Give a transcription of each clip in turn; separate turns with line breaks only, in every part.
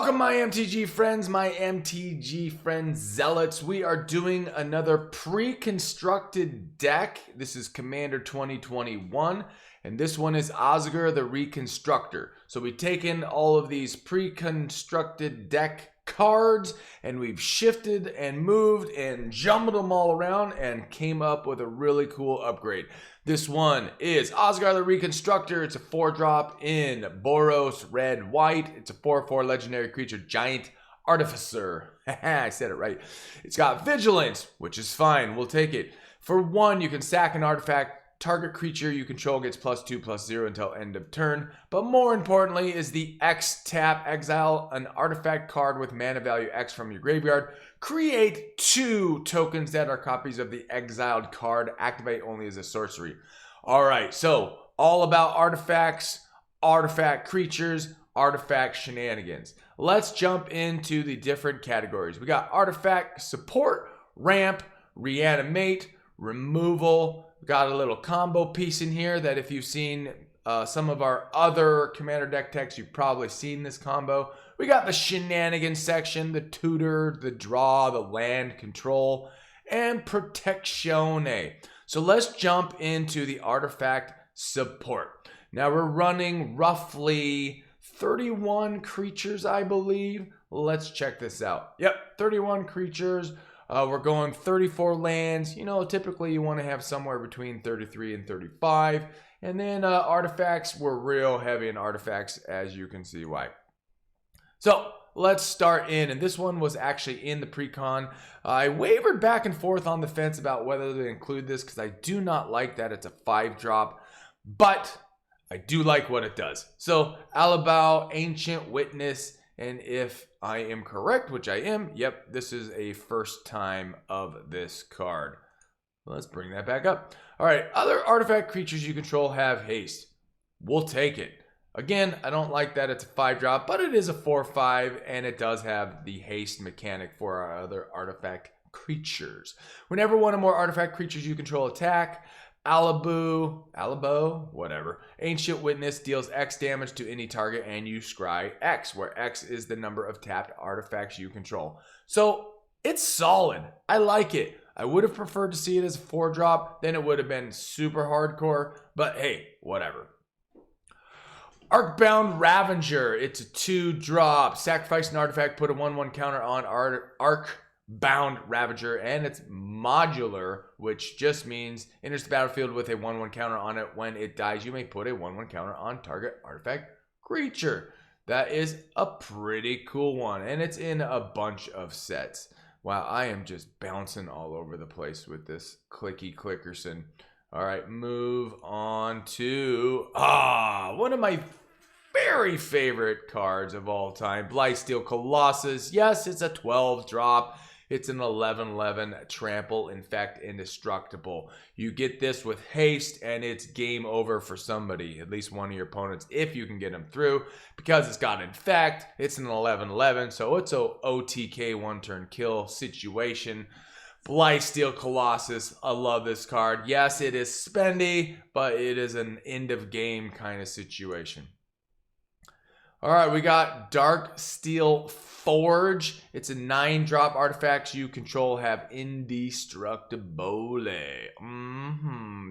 Welcome my MTG friends, my MTG friends zealots. We are doing another pre-constructed deck. This is Commander 2021 and this one is Osgir the Reconstructor. So we've taken all of these pre-constructed deck cards and we've shifted and moved and jumbled them all around and came up with a really cool upgrade. This one is Osgir the Reconstructor. It's a 4-drop in Boros red white. It's a 4/4 legendary creature, giant artificer. I said it right. It's got vigilance, which is fine. We'll take it. For 1, you can sack an artifact. Target creature you control gets +2/+0 until end of turn. But more importantly is the X tap. Exile an artifact card with mana value X from your graveyard. Create 2 tokens that are copies of the exiled card. Activate only as a sorcery. Alright, so all about artifacts, artifact creatures, artifact shenanigans. Let's jump into the different categories. We got artifact support, ramp, reanimate, removal. Got a little combo piece in here that if you've seen some of our other Commander deck techs, you've probably seen this combo. We got the shenanigans section, the tutor, the draw, the land control, and protection. So let's jump into the artifact support. Now we're running roughly 31 creatures, I believe. Let's check this out. Yep, 31 creatures. We're going 34 lands. You know, typically you want to have somewhere between 33 and 35. And then artifacts, we're real heavy in artifacts, as you can see why. So let's start in, and this one was actually in the precon. I wavered back and forth on the fence about whether to include this because I do not like that it's a 5-drop, but I do like what it does. So Alibou, Ancient Witness, and if I am correct, which I am, yep, this is a first time of this card. Let's bring that back up. All right, other artifact creatures you control have haste. We'll take it. Again, I don't like that it's a 5-drop, but it is a 4/5, and it does have the haste mechanic for our other artifact creatures. Whenever one or more artifact creatures you control attack, Alibou, whatever. Ancient Witness deals X damage to any target and you scry X, where X is the number of tapped artifacts you control. So it's solid. I like it. I would have preferred to see it as a 4-drop. Then it would have been super hardcore. But hey, whatever. Arcbound Ravager. It's a 2-drop. Sacrifice an artifact. Put a 1/1 counter on Arcbound Ravager, and it's modular, which just means enters the battlefield with a 1/1 counter on it. When it dies, you may put a 1/1 counter on target artifact creature. That is a pretty cool one, and it's in a bunch of sets. Wow, I am just bouncing all over the place with this clicky clickerson. All right, move on to one of my very favorite cards of all time, Blightsteel Colossus. Yes, it's a 12-drop. It's an 11/11 trample, infect, indestructible. You get this with haste and it's game over for somebody, at least one of your opponents, if you can get them through. Because it's got infect, it's an 11/11, so it's a OTK 1-turn kill situation. Blightsteel Colossus, I love this card. Yes, it is spendy, but it is an end of game kind of situation. All right, we got Darksteel Forge. It's a 9-drop. Artifacts you control have indestructible.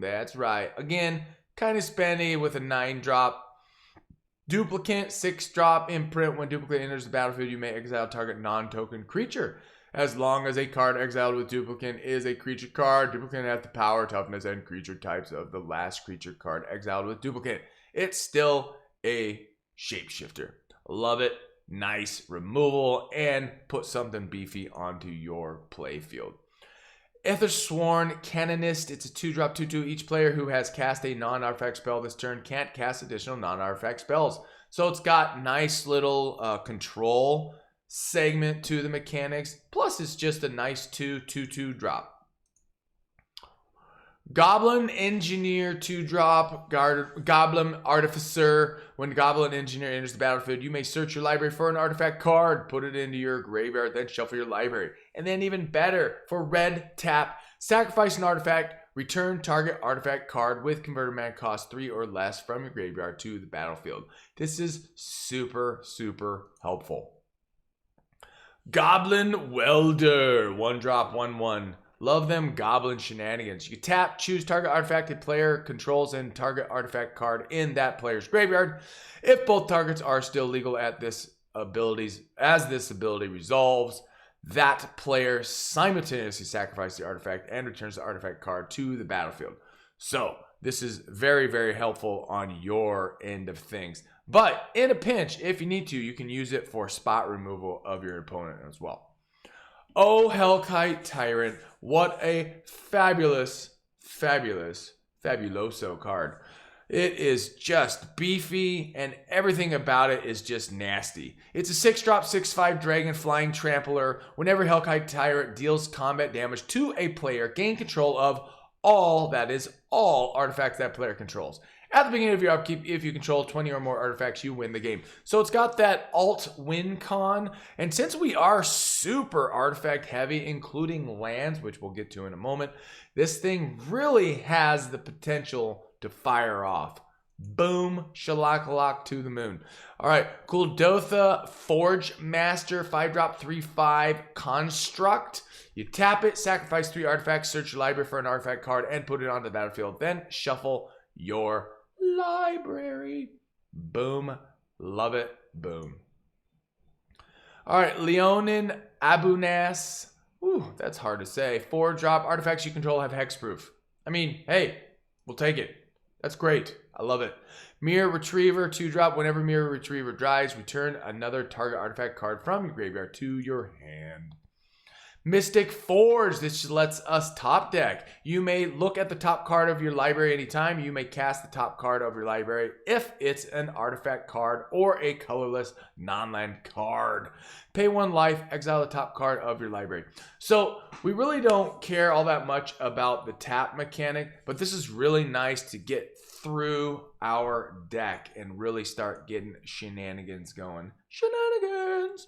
That's right. Again, kind of spendy with a 9-drop. Duplicant, 6-drop imprint. When Duplicant enters the battlefield, you may exile target non-token creature. As long as a card exiled with Duplicant is a creature card, Duplicant has the power, toughness, and creature types of the last creature card exiled with Duplicant. It's still a shapeshifter. Love it. Nice removal and put something beefy onto your playfield. Ethersworn Canonist. It's a 2-drop 2/2. Each player who has cast a non-artifact spell this turn can't cast additional non-artifact spells. So it's got nice little control segment to the mechanics. Plus it's just a nice 2/2 drop. Goblin Engineer 2-drop, Goblin Artificer. When Goblin Engineer enters the battlefield, you may search your library for an artifact card, put it into your graveyard, then shuffle your library. And then even better, for red tap, sacrifice an artifact, return target artifact card with converted mana cost 3 or less from your graveyard to the battlefield. This is super, super helpful. Goblin Welder. 1-drop, 1/1. Love them goblin shenanigans. You tap, choose target artifact a player controls and target artifact card in that player's graveyard. If both targets are still legal at this as this ability resolves, that player simultaneously sacrifices the artifact and returns the artifact card to the battlefield. So this is very, very helpful on your end of things. But in a pinch, if you need to, you can use it for spot removal of your opponent as well. Oh, Hellkite Tyrant. What a fabulous, fabuloso card. It is just beefy, and everything about it is just nasty. It's a 6-drop, 6/5 dragon flying trampler. Whenever Hellkite Tyrant deals combat damage to a player, gain control of all artifacts that player controls. At the beginning of your upkeep, if you control 20 or more artifacts, you win the game. So it's got that alt win con. And since we are super artifact heavy, including lands, which we'll get to in a moment, this thing really has the potential to fire off. Boom, shalakalak to the moon. All right, Kuldotha Forge Master, 5-drop, 3/5 construct. You tap it, sacrifice 3 artifacts, search your library for an artifact card, and put it on the battlefield. Then shuffle your library. Boom. Love it. Boom. All right, Leonin Abunas. Ooh, that's hard to say. 4-drop artifacts you control have hexproof. I mean, hey, we'll take it. That's great. I love it. Mirror Retriever, 2-drop. Whenever Mirror Retriever dies, return another target artifact card from your graveyard to your hand. Mystic Forge, this lets us top deck. You may look at the top card of your library anytime. You may cast the top card of your library if it's an artifact card or a colorless non-land card. Pay 1 life, exile the top card of your library. So we really don't care all that much about the tap mechanic, but this is really nice to get through our deck and really start getting shenanigans going. Shenanigans!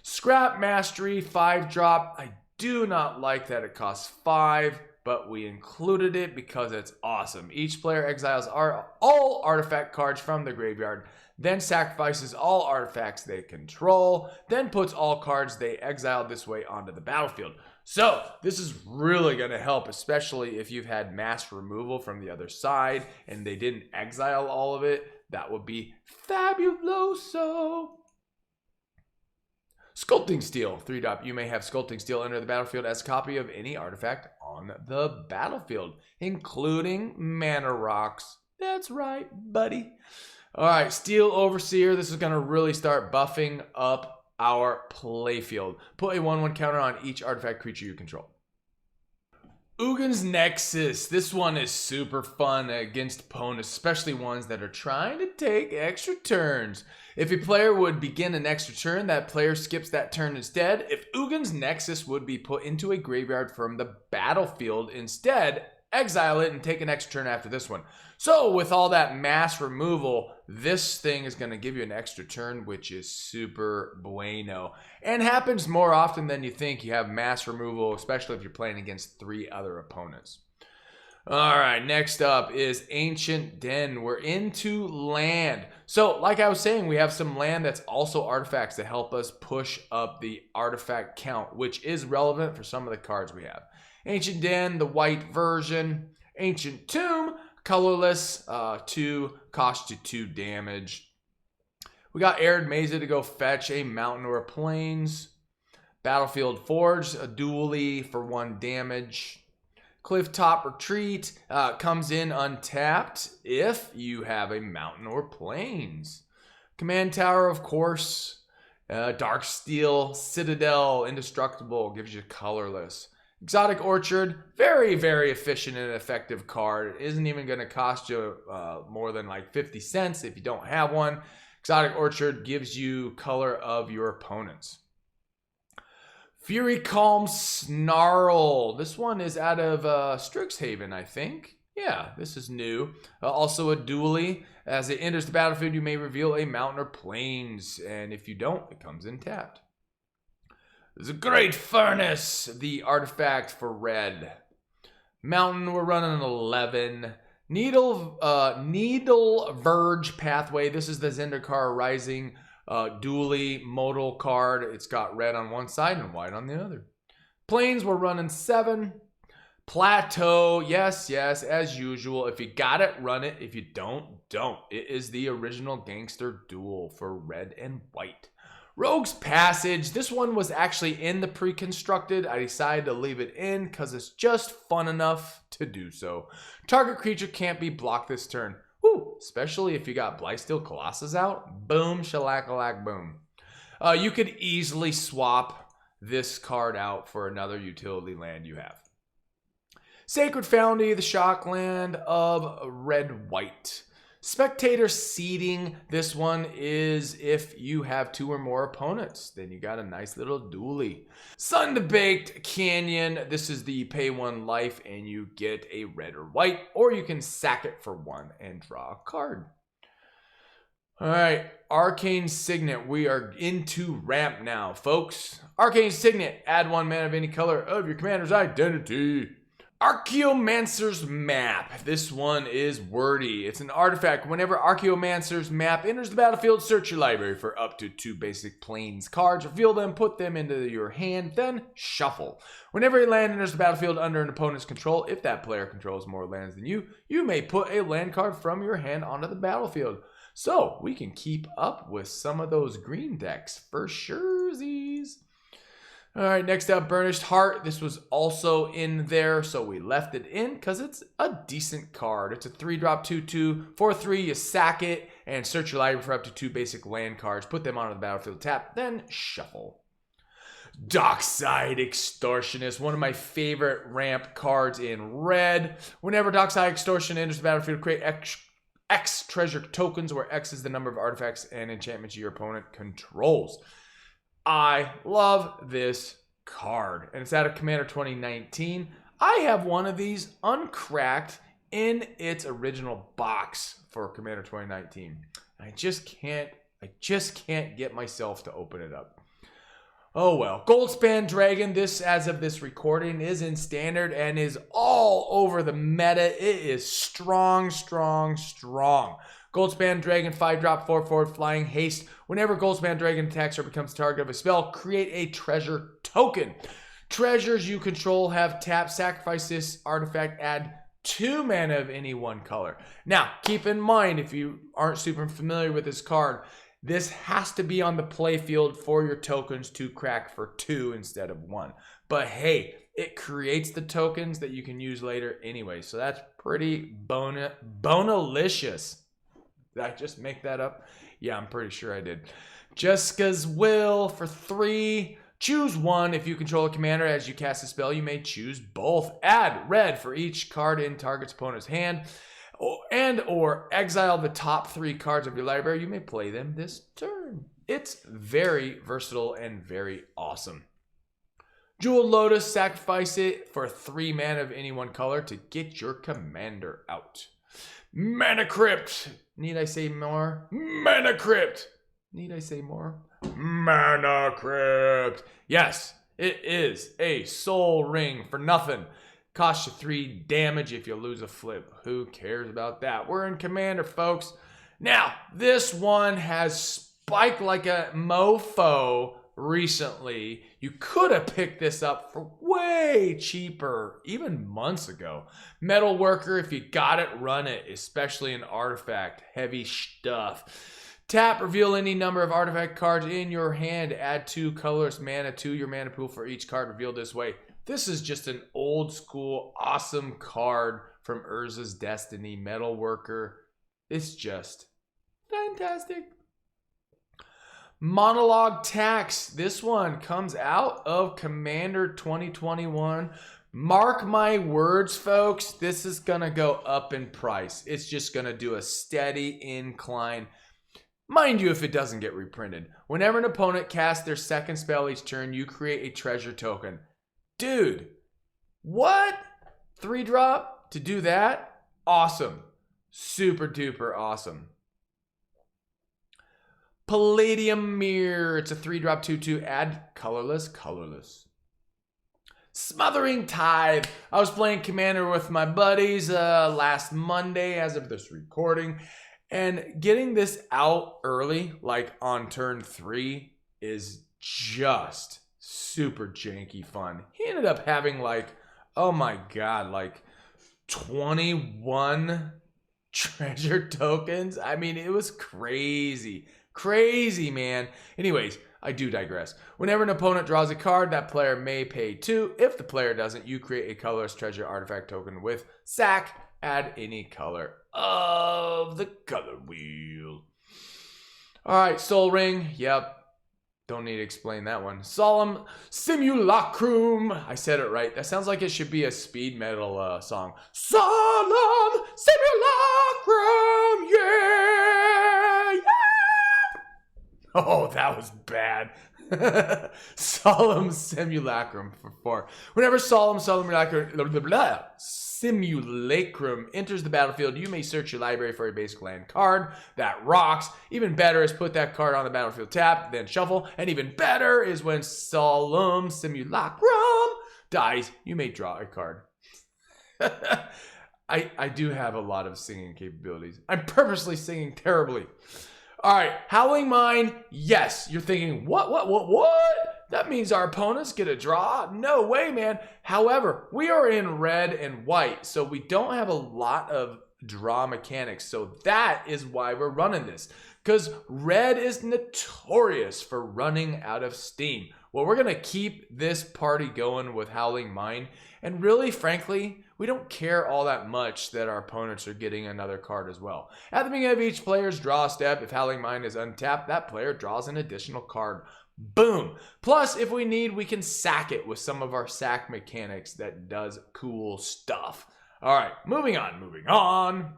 Scrap Mastery, 5-drop. I do not like that it costs 5, but we included it because it's awesome. Each player exiles all artifact cards from the graveyard, then sacrifices all artifacts they control, then puts all cards they exiled this way onto the battlefield. So this is really going to help, especially if you've had mass removal from the other side and they didn't exile all of it. That would be fabuloso. Sculpting Steel, 3-drop. You may have Sculpting Steel enter the battlefield as a copy of any artifact on the battlefield, including mana rocks. That's right, buddy. All right, Steel Overseer. This is going to really start buffing up our playfield. Put a 1/1 counter on each artifact creature you control. Uggin's Nexus. This one is super fun against opponents, especially ones that are trying to take extra turns. If a player would begin an extra turn, that player skips that turn instead. If Uggin's Nexus would be put into a graveyard from the battlefield instead, exile it and take an extra turn after this one. So with all that mass removal, this thing is going to give you an extra turn, which is super bueno. And happens more often than you think. You have mass removal, especially if you're playing against 3 other opponents. All right, next up is Ancient Den. We're into land. So like I was saying, we have some land that's also artifacts that help us push up the artifact count, which is relevant for some of the cards we have. Ancient Den, the white version. Ancient Tomb, colorless, 2, cost you 2 damage. We got Arid Mesa to go fetch a mountain or a plains. Battlefield Forge, a dually for 1 damage. Clifftop Retreat comes in untapped if you have a mountain or plains. Command Tower, of course. Darksteel Citadel, indestructible, gives you colorless. Exotic Orchard, very, very efficient and effective card. It isn't even going to cost you more than like 50 cents if you don't have one. Exotic Orchard gives you color of your opponents. Furycalm Snarl. This one is out of Strixhaven, I think. Yeah, this is new. Also a dually. As it enters the battlefield, you may reveal a mountain or plains. And if you don't, it comes in tapped. There's a Great Furnace, the artifact for red. Mountain, we're running an 11. Needle Verge Pathway. This is the Zendikar Rising Dually modal card. It's got red on one side and white on the other. Planes, we're running 7. Plateau, yes, as usual. If you got it, run it. If you don't. It is the original gangster duel for red and white. Rogue's Passage. This one was actually in the pre-constructed. I decided to leave it in because it's just fun enough to do so. Target creature can't be blocked this turn. Woo! Especially if you got Blightsteel Colossus out. Boom, shalakalak, boom. You could easily swap this card out for another utility land you have. Sacred Foundry, the shock land of red-white. Spectator seeding, this one is if you have 2 or more opponents. Then you got a nice little dually. Sun-Baked Canyon, this is the pay 1 life and you get a red or white, or you can sack it for 1 and draw a card. Alright, Arcane Signet. We are into ramp now, folks. Arcane Signet, add 1 mana of any color of your commander's identity. Archaeomancer's Map. This one is wordy. It's an artifact. Whenever Archaeomancer's Map enters the battlefield, search your library for up to 2 basic planes cards, reveal them, put them into your hand, then shuffle. Whenever a land enters the battlefield under an opponent's control, if that player controls more lands than you, you may put a land card from your hand onto the battlefield. So we can keep up with some of those green decks for surezies. All right, next up, Burnished Hart. This was also in there, so we left it in because it's a decent card. It's a 3-drop 2/2. For 3, you sack it and search your library for up to 2 basic land cards. Put them onto the battlefield tap, then shuffle. Dockside Extortionist, one of my favorite ramp cards in red. Whenever Dockside Extortion enters the battlefield, create X treasure tokens, where X is the number of artifacts and enchantments your opponent controls. I love this card, and it's out of Commander 2019. I have one of these uncracked in its original box for Commander 2019. I just can't get myself to open it up. Oh well. Goldspan Dragon, this, as of this recording, is in standard and is all over the meta. It is strong. Goldspan Dragon, 5-drop, 4/4, flying haste. Whenever Goldspan Dragon attacks or becomes the target of a spell, create a treasure token. Treasures you control have tap, sacrifice this artifact, add 2 mana of any 1 color. Now, keep in mind, if you aren't super familiar with this card, this has to be on the playfield for your tokens to crack for 2 instead of 1. But hey, it creates the tokens that you can use later anyway, so that's pretty bonalicious. Did I just make that up? Yeah, I'm pretty sure I did. Jessica's Will for 3. Choose 1. If you control a commander as you cast a spell, you may choose both. Add red for each card in target's opponent's hand, or exile the top 3 cards of your library. You may play them this turn. It's very versatile and very awesome. Jeweled Lotus, sacrifice it for 3 mana of any 1 color to get your commander out. Mana Crypt. Need I say more? Mana Crypt. Need I say more? Mana Crypt. Yes, it is a soul ring for nothing. Costs you 3 damage if you lose a flip. Who cares about that? We're in Commander, folks. Now, this one has spiked like a mofo recently. You could have picked this up for way cheaper, even months ago. Metal Worker, if you got it, run it, especially an artifact. Heavy stuff. Tap, reveal any number of artifact cards in your hand. Add 2 colorless mana to your mana pool for each card revealed this way. This is just an old school, awesome card from Urza's Destiny. Metal Worker. It's just fantastic. Monologue Tax. This one comes out of Commander 2021. Mark my words, folks. This is going to go up in price. It's just going to do a steady incline. Mind you, if it doesn't get reprinted. Whenever an opponent casts their 2nd spell each turn, you create a treasure token. Dude, what? 3-drop to do that? Awesome. Super duper awesome. Palladium Mirror. It's a 3-drop 2/2. Add colorless. Smothering Tithe. I was playing Commander with my buddies last Monday as of this recording. And getting this out early, like on turn 3, is just super janky fun. He ended up having like, oh my god, like 21 treasure tokens. I mean, it was crazy. Crazy, man. Anyways, I do digress. Whenever an opponent draws a card, that player may pay 2. If the player doesn't, you create a colorless treasure artifact token with sack. Add any color of the color wheel. Alright, Soul Ring. Yep. Don't need to explain that one. Solemn Simulacrum. I said it right. That sounds like it should be a speed metal song. Solemn Simulacrum. Yeah. Yeah. Oh, that was bad. Solemn Simulacrum for 4. Whenever Solemn Simulacrum enters the battlefield, you may search your library for a basic land card that rocks. Even better is put that card on the battlefield tapped, then shuffle. And even better is when Solemn Simulacrum dies, you may draw a card. I do have a lot of singing capabilities. I'm purposely singing terribly. All right, Howling Mine, yes. You're thinking, what? That means our opponents get a draw? No way, man. However, we are in red and white, so we don't have a lot of draw mechanics. So that is why we're running this, because red is notorious for running out of steam. Well, we're going to keep this party going with Howling Mine, and really, frankly, we don't care all that much that our opponents are getting another card as well. At the beginning of each player's draw step, if Howling Mine is untapped, that player draws an additional card. Boom. Plus, if we need, we can sack it with some of our sack mechanics that does cool stuff. All right, moving on.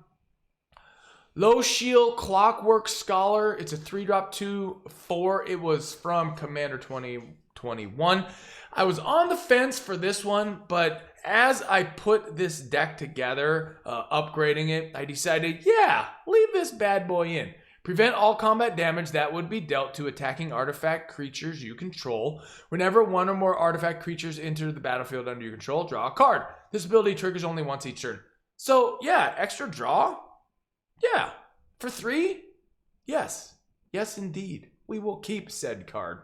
Low Shield Clockwork Scholar. It's a 3-drop 2/4. It was from Commander 2021. I was on the fence for this one, but as I put this deck together, upgrading it, I decided, yeah, leave this bad boy in. Prevent all combat damage that would be dealt to attacking artifact creatures you control. Whenever one or more artifact creatures enter the battlefield under your control, draw a card. This ability triggers only once each turn. So, yeah, extra draw? Yeah. For 3? Yes. Yes, indeed. We will keep said card.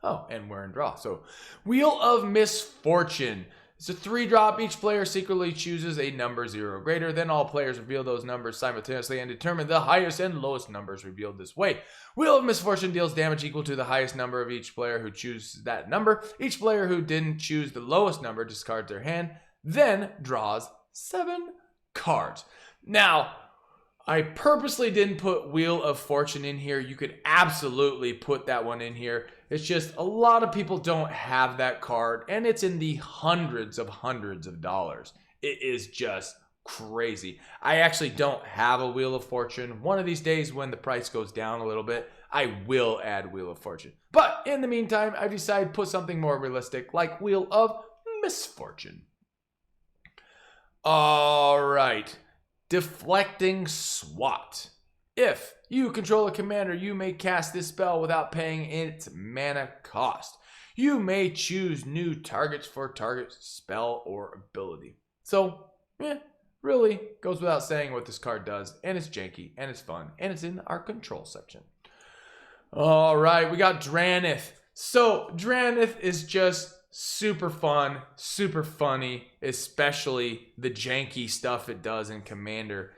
Oh, and we're in draw. So, Wheel of Misfortune. It's a 3-drop. Each player secretly chooses a number 0 or greater. Then all players reveal those numbers simultaneously and determine the highest and lowest numbers revealed this way. Wheel of Misfortune deals damage equal to the highest number of each player who chooses that number. Each player who didn't choose the lowest number discards their hand, then draws 7 cards. Now, I purposely didn't put Wheel of Fortune in here. You could absolutely put that one in here. It's just a lot of people don't have that card, and it's in the hundreds of dollars. It is just crazy. I actually don't have a Wheel of Fortune. One of these days when the price goes down a little bit, I will add Wheel of Fortune. But in the meantime, I've decided to put something more realistic like Wheel of Misfortune. All right. Deflecting Swat. If you control a commander, you may cast this spell without paying its mana cost. You may choose new targets for target spell or ability. So, really goes without saying what this card does, and it's janky, and it's fun, and it's in our control section. All right, we got Drannith. So, Drannith is just super fun, super funny, especially the janky stuff it does in Commander.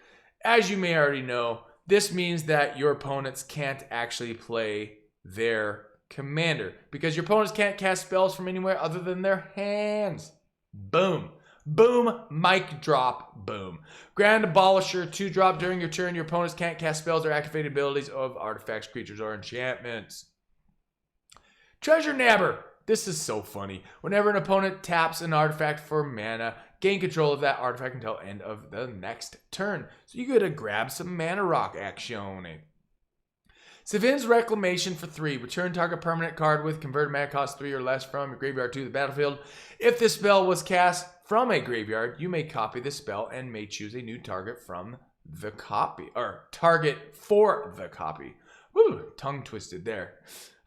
As you may already know, this means that your opponents can't actually play their commander because your opponents can't cast spells from anywhere other than their hands. Boom. Boom. Mic drop. Boom. Grand Abolisher, 2-drop. During your turn, your opponents can't cast spells or activate abilities of artifacts, creatures, or enchantments. Treasure Nabber. This is so funny. Whenever an opponent taps an artifact for mana, gain control of that artifact until end of the next turn. So you gotta grab some mana rock action. Sevin's Reclamation for 3. Return target permanent card with converted mana cost 3 or less from your graveyard to the battlefield. If this spell was cast from a graveyard, you may copy the spell and may choose a new target from the copy. Or target for the copy. Woo, tongue twisted there.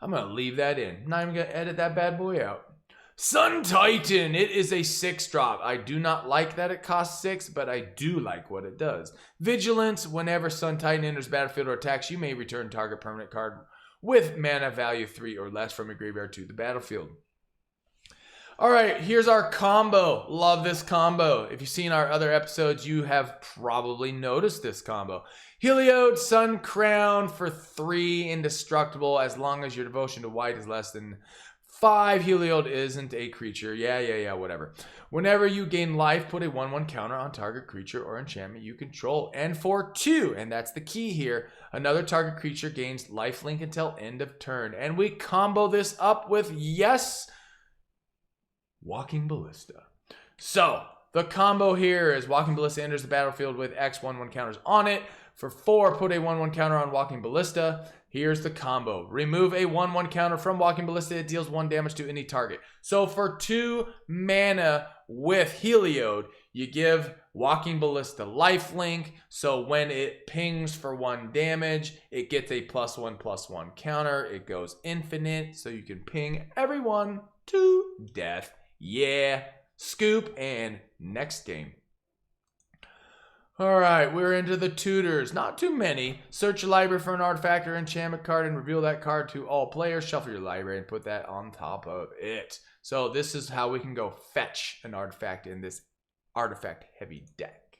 I'm going to leave that in. Not even going to edit that bad boy out. Sun Titan, it is a 6-drop. I do not like that it costs 6, but I do like what it does. Vigilance, whenever Sun Titan enters battlefield or attacks, you may return target permanent card with mana value 3 or less from your graveyard to the battlefield. Alright, here's our combo. Love this combo. If you've seen our other episodes, you have probably noticed this combo. Heliod, Sun Crown for 3, indestructible as long as your devotion to white is less than 5. Heliod isn't a creature. Yeah, whatever. Whenever you gain life, put a 1/1 counter on target creature or enchantment you control. And for 2, and that's the key here, another target creature gains lifelink until end of turn. And we combo this up with, yes, Walking Ballista. So, the combo here is Walking Ballista enters the battlefield with X 1/1 counters on it. For 4, put a 1/1 counter on Walking Ballista. Here's the combo. Remove a 1/1 counter from Walking Ballista. It deals 1 damage to any target. So for 2 mana with Heliod, you give Walking Ballista lifelink. So when it pings for 1 damage, it gets a +1/+1 counter. It goes infinite, so you can ping everyone to death. Yeah. Scoop, and next game. Alright, we're into the tutors. Not too many. Search your library for an artifact or enchantment card and reveal that card to all players. Shuffle your library and put that on top of it. So this is how we can go fetch an artifact in this artifact-heavy deck.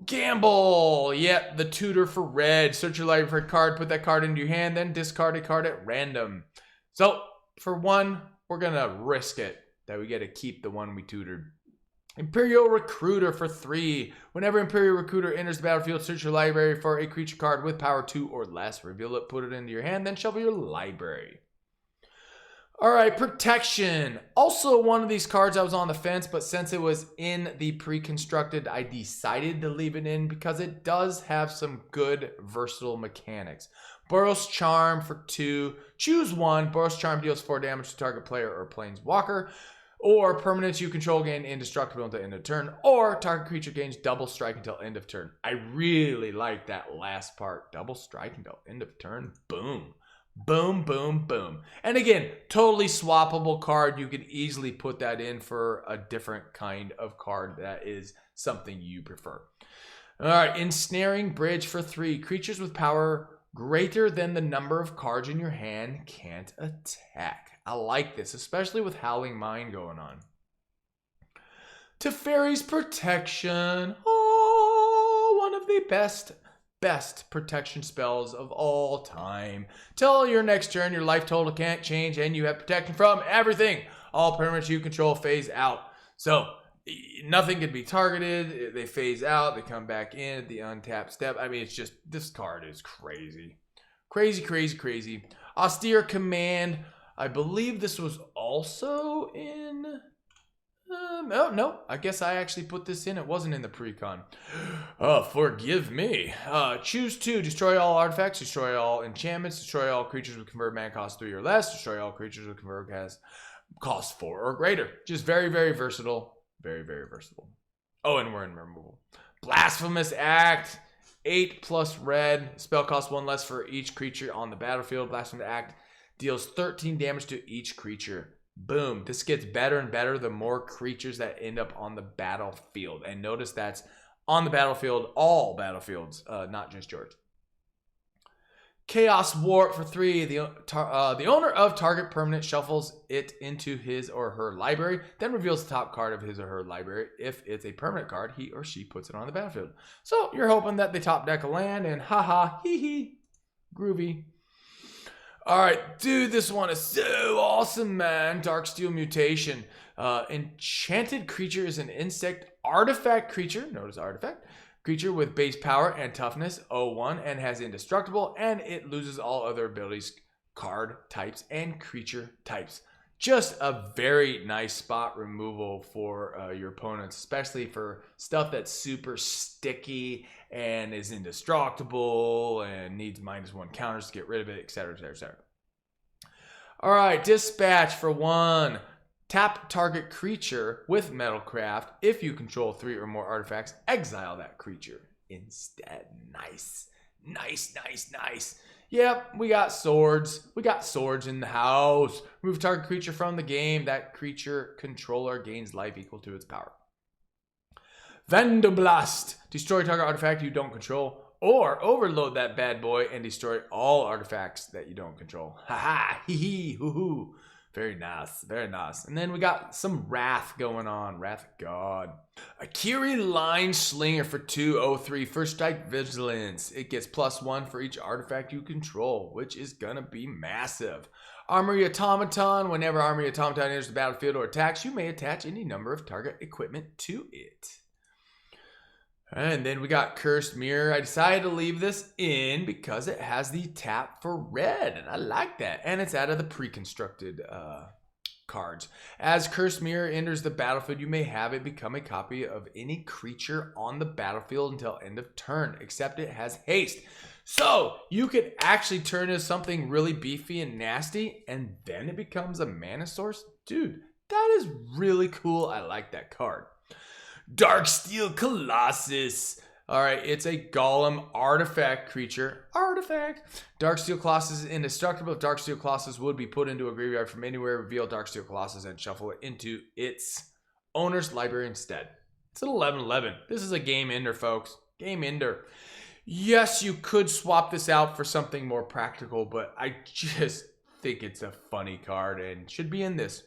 Gamble! Yep, the tutor for red. Search your library for a card, put that card into your hand, then discard a card at random. So, for 1, we're going to risk it that we get to keep the one we tutored. Imperial Recruiter for 3. Whenever Imperial Recruiter enters the battlefield, search your library for a creature card with power 2 or less. Reveal it, put it into your hand, then shuffle your library. Alright, Protection. Also one of these cards I was on the fence, but since it was in the pre-constructed, I decided to leave it in because it does have some good versatile mechanics. Boros Charm for 2. Choose 1. Boros Charm deals 4 damage to target player or planeswalker. Or permanents you control gain indestructible until end of turn. Or target creature gains double strike until end of turn. I really like that last part. Double strike until end of turn. Boom. Boom, boom, boom. And again, totally swappable card. You could easily put that in for a different kind of card that is something you prefer. Alright, Ensnaring Bridge for 3. Creatures with power greater than the number of cards in your hand can't attack. I like this, especially with Howling Mine going on. Teferi's Protection. Oh, one of the best protection spells of all time. Till your next turn, your life total can't change and you have protection from everything. All permanents you control phase out. So, nothing can be targeted. They phase out. They come back in at the untapped step. I mean, it's just, this card is crazy. Crazy. Austere Command. I believe this was also in... oh, no. I guess I actually put this in. It wasn't in the precon. Forgive me. Choose 2. Destroy all artifacts. Destroy all enchantments. Destroy all creatures with convert mana cost 3 or less. Destroy all creatures with convert cost 4 or greater. Just very versatile. Very versatile. Oh, and we're in removal. Blasphemous Act. 8+ red. Spell costs 1 less for each creature on the battlefield. Blasphemous Act deals 13 damage to each creature. Boom. This gets better and better the more creatures that end up on the battlefield. And notice that's on the battlefield, all battlefields, not just yours. Chaos Warp for 3. The owner of target permanent shuffles it into his or her library, then reveals the top card of his or her library. If it's a permanent card, he or she puts it on the battlefield. So you're hoping that they top deck a land and haha, hee, groovy. Alright, dude, this one is so awesome, man. Darksteel Mutation. Enchanted creature is an insect artifact creature. Notice artifact. Creature with base power and toughness 0/1 and has indestructible, and it loses all other abilities, card types, and creature types. Just a very nice spot removal for your opponents, especially for stuff that's super sticky and is indestructible and needs -1 counters to get rid of it, etc. Alright, Dispatch for 1. Tap target creature with Metalcraft. If you control 3 or more artifacts, exile that creature instead. Nice. Yep, we got swords. We got swords in the house. Remove target creature from the game. That creature controller gains life equal to its power. Vanderblast. Destroy target artifact you don't control. Or overload that bad boy and destroy all artifacts that you don't control. Haha, hee hee, hoo hoo. Very nice, very nice. And then we got some Wrath going on. Wrath of God. Akiri Line-Slinger for 2/03. First strike vigilance. It gets +1 for each artifact you control, which is gonna be massive. Armory Automaton. Whenever Armory Automaton enters the battlefield or attacks, you may attach any number of target equipment to it. And then we got Cursed Mirror. I decided to leave this in because it has the tap for red, and I like that. And it's out of the pre-constructed cards. As Cursed Mirror enters the battlefield, you may have it become a copy of any creature on the battlefield until end of turn, except it has haste. So you could actually turn into something really beefy and nasty, and then it becomes a mana source. Dude, that is really cool. I like that card. Darksteel Colossus. All right, it's a golem artifact creature. Artifact. Darksteel Colossus is indestructible. If Darksteel Colossus would be put into a graveyard from anywhere, reveal Darksteel Colossus and shuffle it into its owner's library instead. It's an 11/11. This is a game ender, folks. Game ender. Yes, you could swap this out for something more practical, but I just think it's a funny card and should be in this.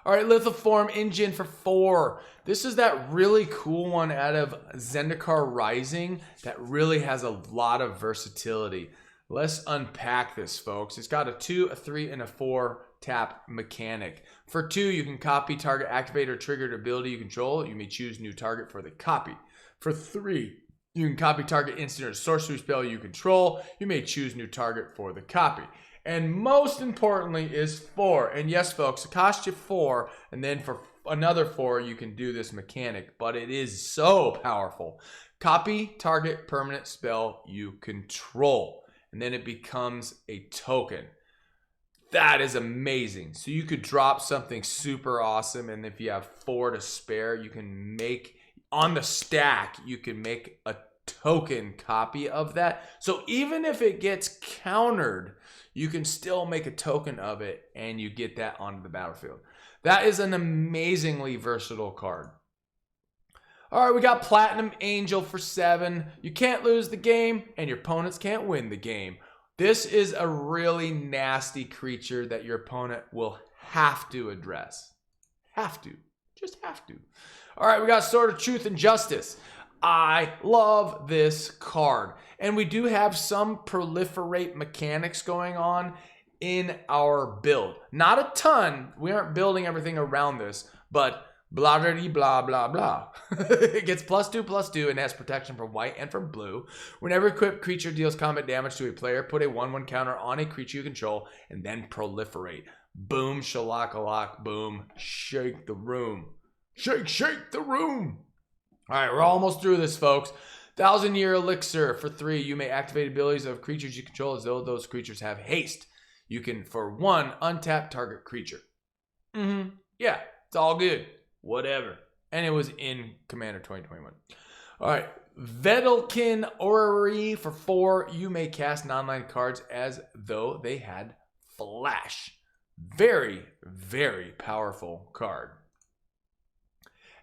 All right, Lithoform Engine for 4. This is that really cool one out of Zendikar Rising that really has a lot of versatility. Let's unpack this, folks. It's got a 2, a 3, and a 4 tap mechanic. For 2, you can copy target activate or triggered ability you control. You may choose new target for the copy. For 3, you can copy target instant or sorcery spell you control. You may choose new target for the copy. And most importantly is 4. And yes, folks, it costs you 4. And then for another 4, you can do this mechanic. But it is so powerful. Copy target permanent spell you control. And then it becomes a token. That is amazing. So you could drop something super awesome. And if you have 4 to spare, you can make, on the stack, you can make a token copy of that. So even if it gets countered, you can still make a token of it and you get that onto the battlefield. That is an amazingly versatile card. All right, we got Platinum Angel for 7. You can't lose the game and your opponents can't win the game. This is a really nasty creature that your opponent will have to address. Have to. Just have to. All right, we got Sword of Truth and Justice. I love this card. And we do have some proliferate mechanics going on in our build. Not a ton. We aren't building everything around this, but blah, blah, blah, blah. It gets +2/+2 and has protection from white and from blue. Whenever equipped creature deals combat damage to a player, put a 1/1 counter on a creature you control and then proliferate. Boom, shalakalak, boom. Shake the room. Shake the room. All right, we're almost through this, folks. 1,000-Year Elixir for 3. You may activate abilities of creatures you control as though those creatures have haste. You can, for 1, untap target creature. Yeah, it's all good. Whatever. And it was in Commander 2021. All right, Vedalken Orrery for 4. You may cast non-land cards as though they had flash. Very, very powerful card.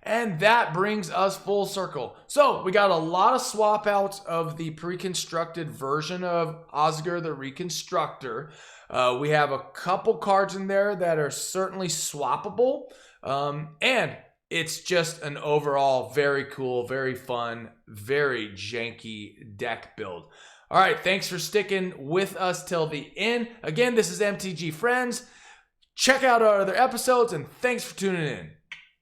And that brings us full circle. So we got a lot of swap outs of the pre-constructed version of Osgir the Reconstructor. We have a couple cards in there that are certainly swappable. And it's just an overall very cool, very fun, very janky deck build. All right, thanks for sticking with us till the end. Again, this is MTG Friends. Check out our other episodes and thanks for tuning in.